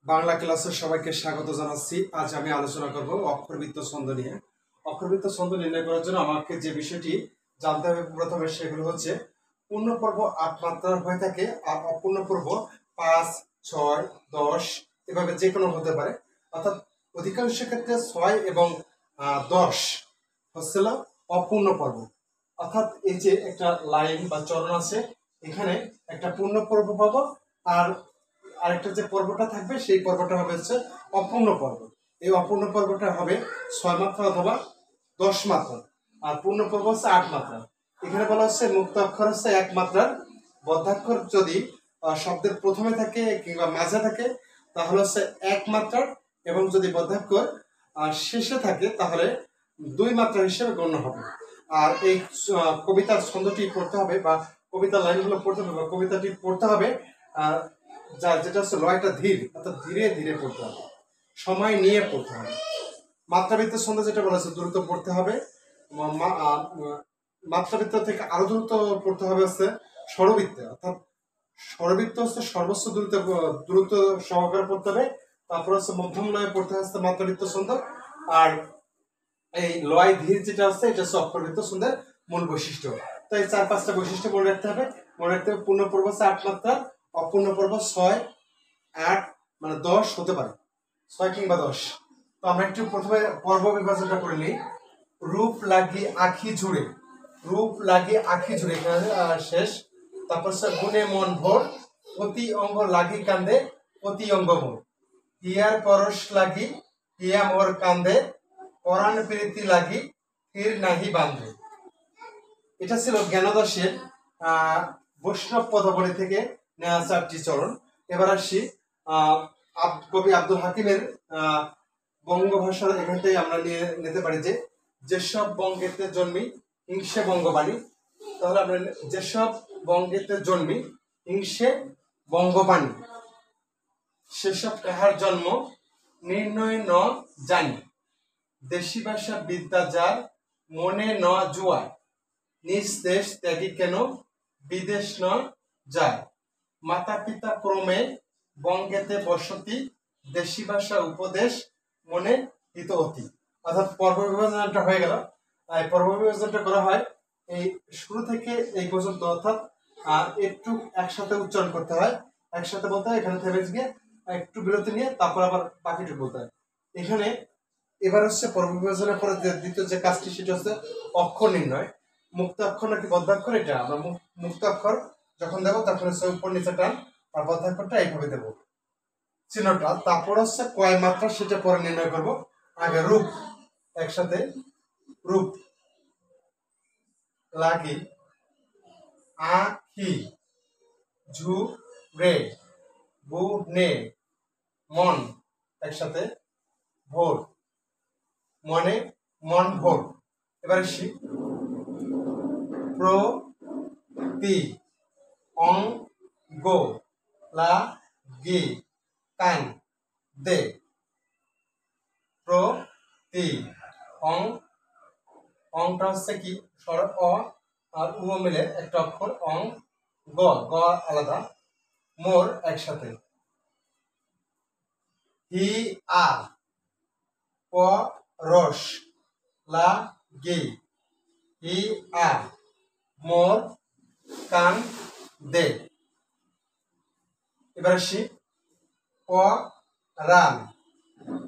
বাংলা ক্লাসের সবাইকে স্বাগত জানাচ্ছি। আজ আমি আলোচনা করব অক্ষরবৃত্ত ছন্দ নিয়ে। অক্ষরবৃত্ত ছন্দ নির্ণয় করার জন্য আমাকে যে বিষয়টি জানতে হবে প্রথমে সেগুলো হচ্ছে পূর্ণপর্ব 8 মাত্রার হয়ে থাকে আর অপূর্ণপর্ব 5, 6, 10 এভাবে যে কোনো হতে পারে। অর্থাৎ অধিকাংশ ক্ষেত্রে 6 এবং 10 হচ্ছিল অপূর্ণ পর্ব। অর্থাৎ এই যে একটা লাইন বা চরণ আছে, এখানে একটা পূর্ণ পর্ব পাবো আর আরেকটা যে পর্বটা থাকবে সেই পর্বটা হবে হচ্ছে অপূর্ণ পর্ব। এই অপূর্ণ পর্বটা হবে 6 মাত্রা অথবা 10 মাত্রা, আর পূর্ণ পর্ব হচ্ছে 8 মাত্রা। এখানে বলা হচ্ছে মুক্ত অক্ষর হচ্ছে 1 মাত্রার, বদ্ধাক্ষর যদি শব্দের প্রথমে থাকে কিংবা মাঝে থাকে তাহলে হচ্ছে 1 মাত্রার, এবং যদি বদ্ধাক্ষর শেষে থাকে তাহলে 2 মাত্রা হিসেবে গণ্য হবে। আর এই কবিতার ছন্দটি পড়তে হবে বা কবিতার লাইনগুলো পড়তে হবে বা কবিতাটি পড়তে হবে যেটা হচ্ছে লয়টা ধীর, অর্থাৎ ধীরে ধীরে পড়তে হবে, সময় নিয়ে পড়তে হবে। মাত্রাবৃত্তের ছন্দ যেটা বলা হচ্ছে দ্রুত পড়তে হবে। মাত্রাবৃত্ত থেকে আরো দ্রুত পড়তে হবে হচ্ছে স্বরবৃত্তে, অর্থাৎ স্বরবৃত্ত হচ্ছে সর্বোচ্চ দ্রুত সহকারে পড়তে হবে। তারপর হচ্ছে মধ্যম লয়ে পড়তে হচ্ছে মাত্রাবৃত্ত ছন্দ। আর এই লয় ধীর যেটা হচ্ছে এটা হচ্ছে অক্ষরবৃত্ত ছন্দের মূল বৈশিষ্ট্য। তো এই 4-5টা বৈশিষ্ট্য মনে রাখতে হবে। মনে রাখতে হবে পূর্ণ পর্ব হচ্ছে 8 মাত্রা, অপূর্ণ পর্ব 6, 8 মানে 10 হতে পারে, 6 কিংবা 10। তো আমরা একটু প্রথমে পর্ব বিভাজনটা করে নিই। রূপ লাগি আখি জুড়ে, রূপ লাগি আখি জুড়ে এখানে শেষ। তারপর হচ্ছে গুণে মন ভোর, অতি অঙ্গ লাগি কান্দে অতি অঙ্গ মোর, হিয়ার পরশ লাগি হিয়া মোর কান্দে, পরাণ প্রীতি লাগি তীর নাহি বান্ধে। এটা ছিল জ্ঞানদাসের বৈষ্ণব পদাবলী থেকে নেওয়া 4টি চরণ। এবার আসি কবি আব্দুল হাকিমের বঙ্গভাষা। এখান থেকে আমরা নিতে পারি যে যেসব বঙ্গেতে জন্মি হিংসে বঙ্গবাণী। তাহলে আমরা যেসব বঙ্গেতে জন্মি হিংসে বঙ্গবাণী, সেসব কাহার জন্ম নির্ণয় ন জানি, দেশি ভাষা বিদ্যা যার মনে ন জুয়ায়, নিজ দেশ ত্যাগী কেন বিদেশ ন যায়, মাতা পিতা ক্রমে বঙ্গেতে বসতি, দেশি ভাষা উপদেশ মনে হিত অতি। অর্থাৎ পর্ব বিভাজনটা হয়ে গেল। এই পর্ব বিভাজনটা করা হয় এই শুরু থেকে এই পর্যন্ত, অর্থাৎ একটু একসাথে উচ্চারণ করতে হয়। একসাথে বলতে হয়, এখানে থেমে গিয়ে একটু বিরতি নিয়ে তারপর আবার বাকিটুকু বলতে হয়। এখানে এবার হচ্ছে পর্ব বিভাজনের পরে দ্বিতীয় যে কাজটি সেটা হচ্ছে অক্ষর নির্ণয়। মুক্ত অক্ষর নাকি বদ্ধাক্ষর, এটা আমরা মুক্ত অক্ষর যখন দেবো তখন হচ্ছে উপর নিচে টান, আর বদ্ধাক্ষরটা এইভাবে দেবো চিহ্নটা। তারপর হচ্ছে কয় মাত্রা সেটা পরে নির্ণয় করব। আগে রূপ, একসাথে রূপ লাগি আখি ঝুড়ে গুণে মন, একসাথে ভোর মনে মন ভোর। এবার আসি প্রতি অঙ্গ লাগি কান দে, প্রতি অংটা হচ্ছে কি স্বর অ আর উ মিলে একটা অক্ষর অং, গ গ আলাদা, মোর একসাথে, হি আ পরশ লাগি হি আ মোর কান দে। এবার আসি পরাণ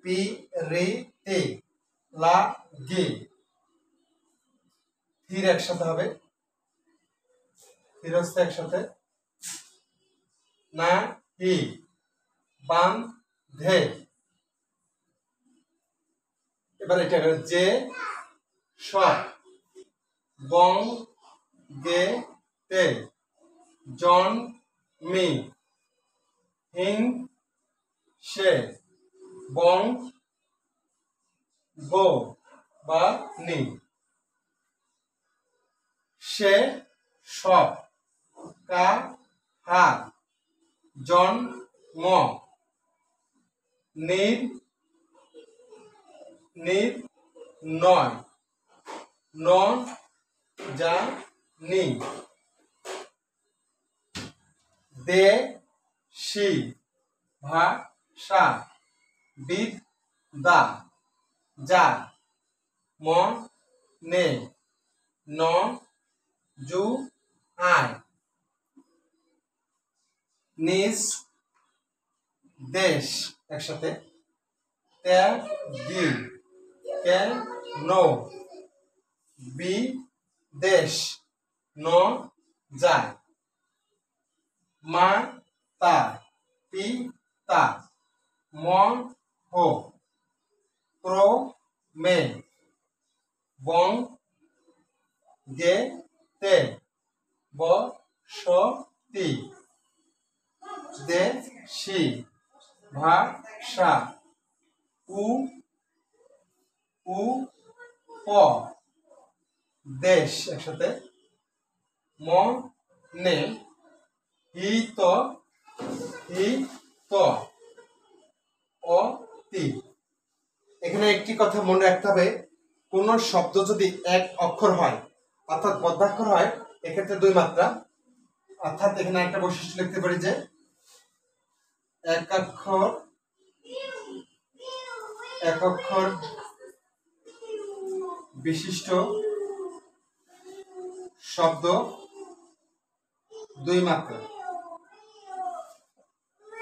প্রীতি লাগি, ধীর একসাথে হবে, ধীর হচ্ছে একসাথে, না হি বান্ধে। এবার এটা যে সব বঙ্গেতে জন্মি হিংসে বঙ্গবাণী, সে সব কাহার জন্ম নির্ণয় ন জানি, দেশি ভাষা সা বিদ দা যা ম নে ন জু আয় নিজ দেশ একসাথে তে দি কে নো বি দেশ ন যায় মা তা পি তা ম হো প্র মে বং গে তে ব স তি দে শি ভা সা উ উ প দেশ একসাথে ম নে হি তো অ তি এখানে একটি কথা মনে রাখতে হবে কোন শব্দ যদি এক অক্ষর হয় অর্থাৎ বদ্ধাক্ষর হয় এক্ষেত্রে দুই মাত্রা অর্থাৎ এখানে একটা বৈশিষ্ট্য লিখতে পারি যে এক অক্ষর বিশিষ্ট শব্দ দুই মাত্রা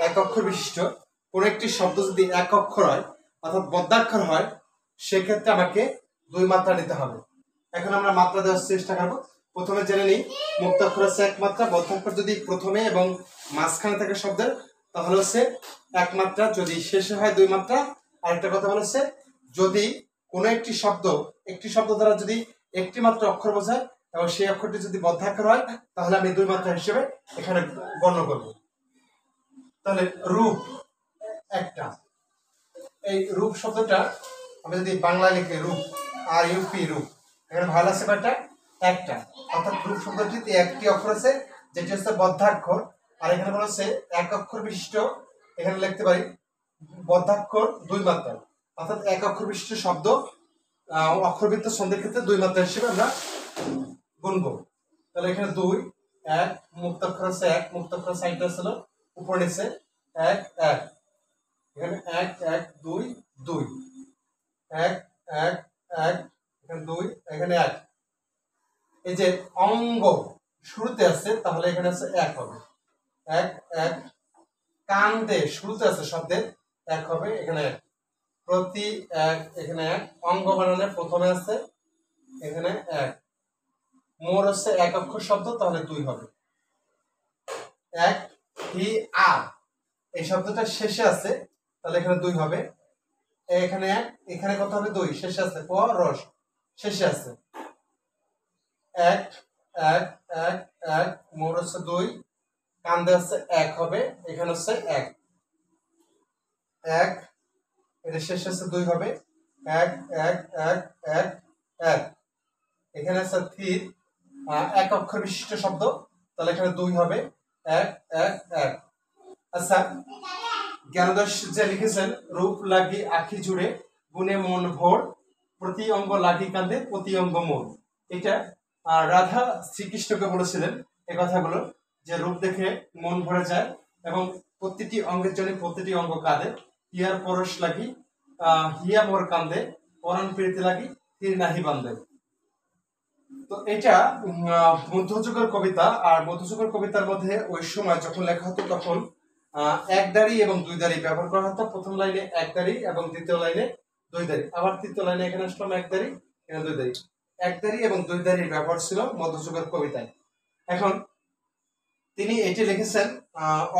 এক অক্ষর বিশিষ্ট কোন একটি শব্দ যদি এক অক্ষর হয় অর্থাৎ বদ্ধাক্ষর হয় সেক্ষেত্রে আমাকে দুই মাত্রা নিতে হবে এখন আমরা মাত্রা দেওয়ার চেষ্টা করবো প্রথমে জেনে নিই মুক্তাক্ষর আছে এক মাত্রা বদ্ধাক্ষর যদি প্রথমে এবং মাঝখানে থাকে শব্দের তাহলে হচ্ছে এক মাত্রা যদি শেষে হয় দুই মাত্রা আরেকটা কথা বলেছে যদি কোনো একটি শব্দ দ্বারা যদি একটি মাত্র অক্ষর বোঝায় এবং সেই অক্ষরটি যদি বদ্ধাক্ষর হয় তাহলে আমি দুই মাত্রা হিসেবে এখানে গণ্য করব তাহলে রূপ একটা এই রূপ শব্দটা আমি যদি বাংলায় লিখি রূপ আর ইউপি রূপ এখানে ভালো আছে কয়টা একটা অর্থাৎ রূপ শব্দটিতে একটি অক্ষর আছে যেটি হচ্ছে বদ্ধাক্ষর আর এখানে বলা হচ্ছে এক অক্ষর বিশিষ্ট এখানে লিখতে পারি বদ্ধাক্ষর দুই মাত্রা অর্থাৎ এক অক্ষর বিশিষ্ট শব্দ অক্ষরবৃত্ত ছন্দের ক্ষেত্রে দুই মাত্রা হিসেবে আমরা গুনবো তাহলে এখানে দুই এক মুক্তাক্ষর আছে এক মুক্তাক্ষর সাইডটা ছিল উপর নিচে এক এক এখানে এক এক দুই দুই এক এক এক এখানে দুই এখানে এক এই যে অঙ্গ শুরুতে আছে তাহলে এখানে আছে এক হবে এক এক কান্দে শুরুতে আছে শব্দের এক হবে এখানে এক প্রতি এক এখানে এক অঙ্গ বানানে প্রথমে আছে এখানে এক মোর হচ্ছে এক অক্ষর শব্দ তাহলে দুই হবে এক হি আ এই শব্দটা শেষে আছে তাহলে এখানে দুই হবে এখানে এক এখানে কত হবে দুই শেষে আছে প রস শেষে আছে এক এক এক এক মোর হচ্ছে দুই কান্দে হচ্ছে এক হবে এখানে হচ্ছে এক এক এটা শেষে আছে দুই হবে এক এক এক এক এক এখানে আছে স্থির এক অক্ষর বিশিষ্ট শব্দ তাহলে এখানে দুই হবে এক এক এক আচ্ছা জ্ঞানদাস যে লিখেছেন রূপ লাগি আখি জুড়ে গুণে মন ভোর প্রতি অঙ্গ লাগি কান্দে প্রতি অঙ্গ মোর এটা রাধা শ্রীকৃষ্ণকে বলেছিলেন এই কথাগুলো যে রূপ দেখে মন ভরে যায় এবং প্রতিটি অঙ্গের জন্য প্রতিটি অঙ্গ কাঁদে হিয়ার পরশ লাগি হিয়া মোর কান্দে পরাণ প্রীতি লাগি তীর নাহি বান্ধে তো এটা মধ্যযুগের কবিতা আর মধ্যযুগের কবিতার মধ্যে ওই সময় যখন লেখা হতো তখন এক দাড়ি এবং দুই দাড়ি ব্যবহার করা হতো প্রথম লাইনে এক দাড়ি এবং দ্বিতীয় লাইনে দুই দাড়ি আবার তৃতীয় লাইনে এখানে আসলাম এক দাড়ি এখানে দুই দাড়ি এক দাড়ি এবং দুই দাড়ির ব্যবহার ছিল মধ্যযুগের কবিতায় এখন তিনি এটি লিখেছেন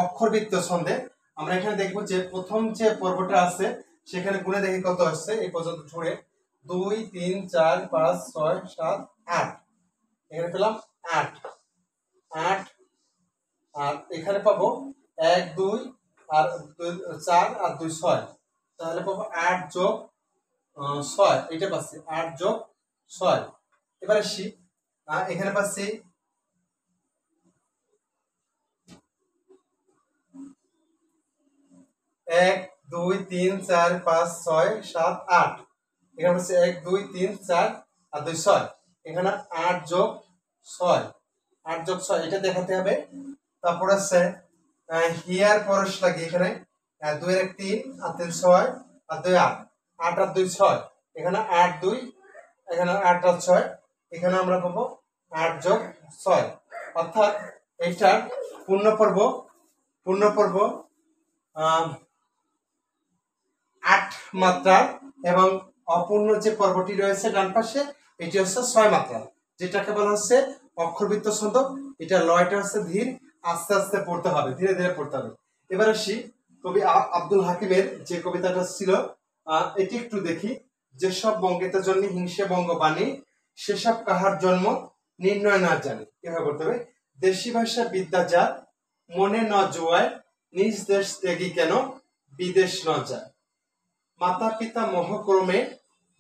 অক্ষরবৃত্ত ছন্দে আমরা এখানে দেখবো যে প্রথম যে পর্বটা আছে সেখানে গুণে দেখি কত আসছে এই পর্যন্ত ছুঁড়ে 2 3 4 5 6 7 8 এখানে পেলাম 8 8 আর এখানে পাবো 1 2 আর 4 আর 2 6 তাহলে পাবো 8 যোগ 6 এটা পাচ্ছি 8 যোগ 6 এবারে আসি এখানে পাচ্ছি 1 2 3 4 5 6 7 8 এখানে পাচ্ছি 1 2 3 4 আর 2 6 এখানে 8 যোগ 6 8 যোগ 6 এটা দেখাতে হবে তারপর আছে হিয়ার পরশ লাগি এখানে 2 এর 1 3 আর 3 6 আর 2 8, 8 আর 2 6, এখানে 8 2, এখানে 8 আর 6, এখানে আমরা পাবো 8 যোগ 6, অর্থাৎ এইটার পূর্ণপর্ব 8 মাত্রা এবং অপূর্ণ যে পর্বটি রয়েছে ডান পাশে এটি হচ্ছে 6 মাত্রা, যেটাকে বলা হচ্ছে অক্ষরবৃত্ত ছন্দ। এটা লয়টা হচ্ছে ধীর, আস্তে আস্তে পড়তে হবে, ধীরে ধীরে পড়তে হবে। এবার আসি কবি আব্দুল হাকিমের যে কবিতাটা ছিল, এটি একটু দেখি। যেসব বঙ্গেতে জন্ম হিংসে বঙ্গবাণী, সেসব কাহার জন্ম নির্ণয় না জানি। এভাবে বলতে হবে, দেশি ভাষা বিদ্যা যার মনে ন জোয়ায়, নিজ দেশ ত্যাগী কেন বিদেশ ন যায়। মাতা পিতা মহক্রমে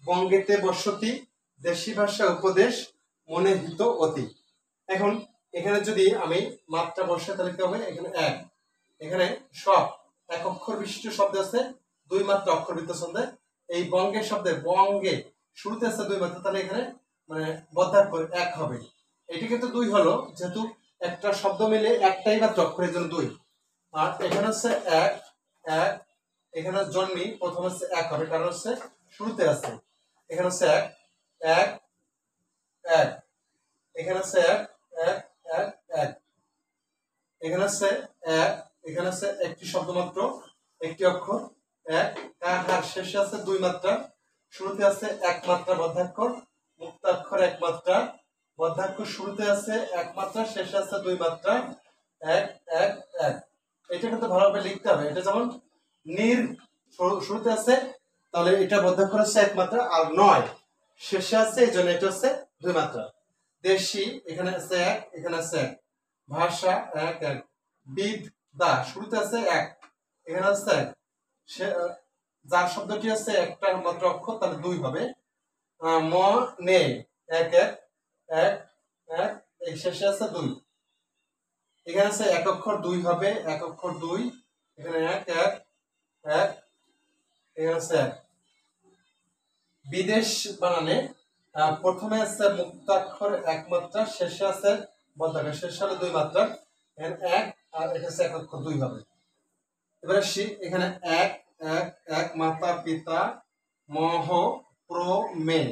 বঙ্গেতে বসতি, দেশি ভাষা উপদেশ মনে হিত অতি। এখন এখানে যদি আমি মাত্রা বসে তাহলে কি হবে, এখানে 1, এখানে সব এক অক্ষর বিশিষ্ট শব্দ আছে, 2 মাত্রা অক্ষরবৃত্ত ছন্দে। এই বঙ্গের শব্দে বঙ্গে শুরুতে আছে 2 মাত্রা, তাহলে এখানে মানে বদ্ধাক্ষর 1 হবে। এটি কিন্তু 2 হলো, যেহেতু একটা শব্দ মিলে একটাই মাত্র অক্ষরের জন্য 2। আর এখানে হচ্ছে 1 1, এখানে জন্মি প্রথম হচ্ছে 1 হবে, কারণ হচ্ছে শুরুতে আছে। এখানে হচ্ছে 1 1 1, এখানে হচ্ছে 1 1 1 1, এখানে হচ্ছে 1, এখানে হচ্ছে একটি শব্দ মাত্র, একটি অক্ষর 1, কাহার শেষে আছে 2 মাত্রা, শুরুতে আছে 1 মাত্রা বদ্ধাক্ষর, মুক্তাক্ষর 1 মাত্রা, বদ্ধাক্ষর শুরুতে আছে 1 মাত্রা, শেষে আছে 2 মাত্রা, 1 1 1। এটা কিন্তু ভালোভাবে লিখতে হবে। এটা যেমন নির শুরুতে আছে, তাহলে এটা বদ্ধাক্ষর হচ্ছে 1 মাত্রা, আর 9 শেষে আছে, এই জন্য এটা হচ্ছে 2 মাত্রা। দেশি এখানে আছে 1, এখানে আছে 1, ভাষা 1 1, বিদ্যা শুরুতে আছে 1, এখানে আছে 1, যার শব্দটি আছে একটা মাত্র অক্ষর, তাহলে 2 হবে। ম নে 1 1 1 1, এই শেষে আছে 2, এখানে আছে 1 অক্ষর 2 হবে, 1 অক্ষর 2, এখানে 1 1 1, এখানে আছে 1। বিদেশ বানানে প্রথমে আছে মুক্তাক্ষর 1 মাত্রা, শেষে আছে বদ্ধাক্ষর, শেষে হলো 2 মাত্রা, এখানে 1 আর এটা আছে 1 অক্ষর 2 হবে। এবারে এখানে 1 1 1, মাতা পিতা মহ প্রমে,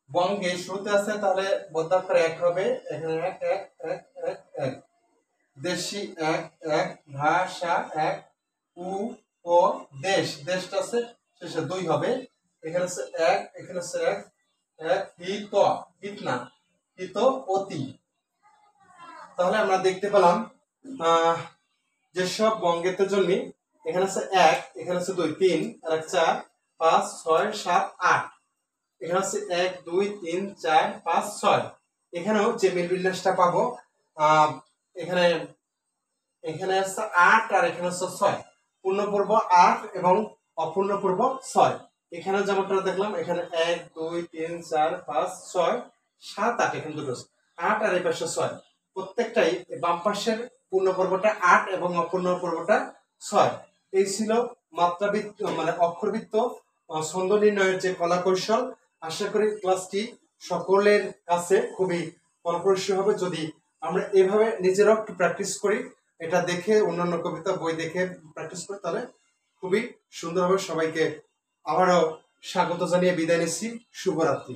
বঙ্গে শুরুতে আছে, তাহলে বদ্ধাক্ষর 1 হবে, এখানে 1 1 1 1 1। দেশি 1 1, ভাষা 1, ও দেশ, দেশটা আছে শেষে 2 হবে, এখানে আছে 1, এখানে আছে 1 1। হিত হিতনা হিত অতি। তাহলে আমরা দেখতে পেলাম যেসব বঙ্গেতে জন্মি, এখানে আছে 1, এখানে আছে 2 3 আর 4 5 6 7 8, এখানে আছে 1 2 3 4 5 6। এখানেও যে মিল বিন্যাসটা পাবো, এখানে এখানে আছে 8 আর এখানে আছে 6, পূর্ণপূর্ব 8 এবং অপূর্ণপূর্ব 6। এখানে যেমনটা দেখলাম, এখানে 1 2 3 4 5 6 7 8, এখানে দুটো 8 আর এই পাশে 6, প্রত্যেকটাই বাম পাশের পূর্ণপর্বটা 8 এবং অপূর্ণপর্বটা 6। এই ছিল মাত্রাবৃত্ত মানে অক্ষরবৃত্ত ছন্দ নির্ণয়ের যে কলা কৌশল। আশা করি ক্লাসটি সকলের কাছে খুবই ফলপ্রসূ হবে যদি আমরা এভাবে নিজেরাও একটু প্র্যাকটিস করি। এটা দেখে অন্যান্য কবিতা বই দেখে প্র্যাকটিস করি, তাহলে খুবই সুন্দর হবে। সবাইকে আবারও স্বাগত জানিয়ে বিদায় নিচ্ছি। শুভরাত্রি।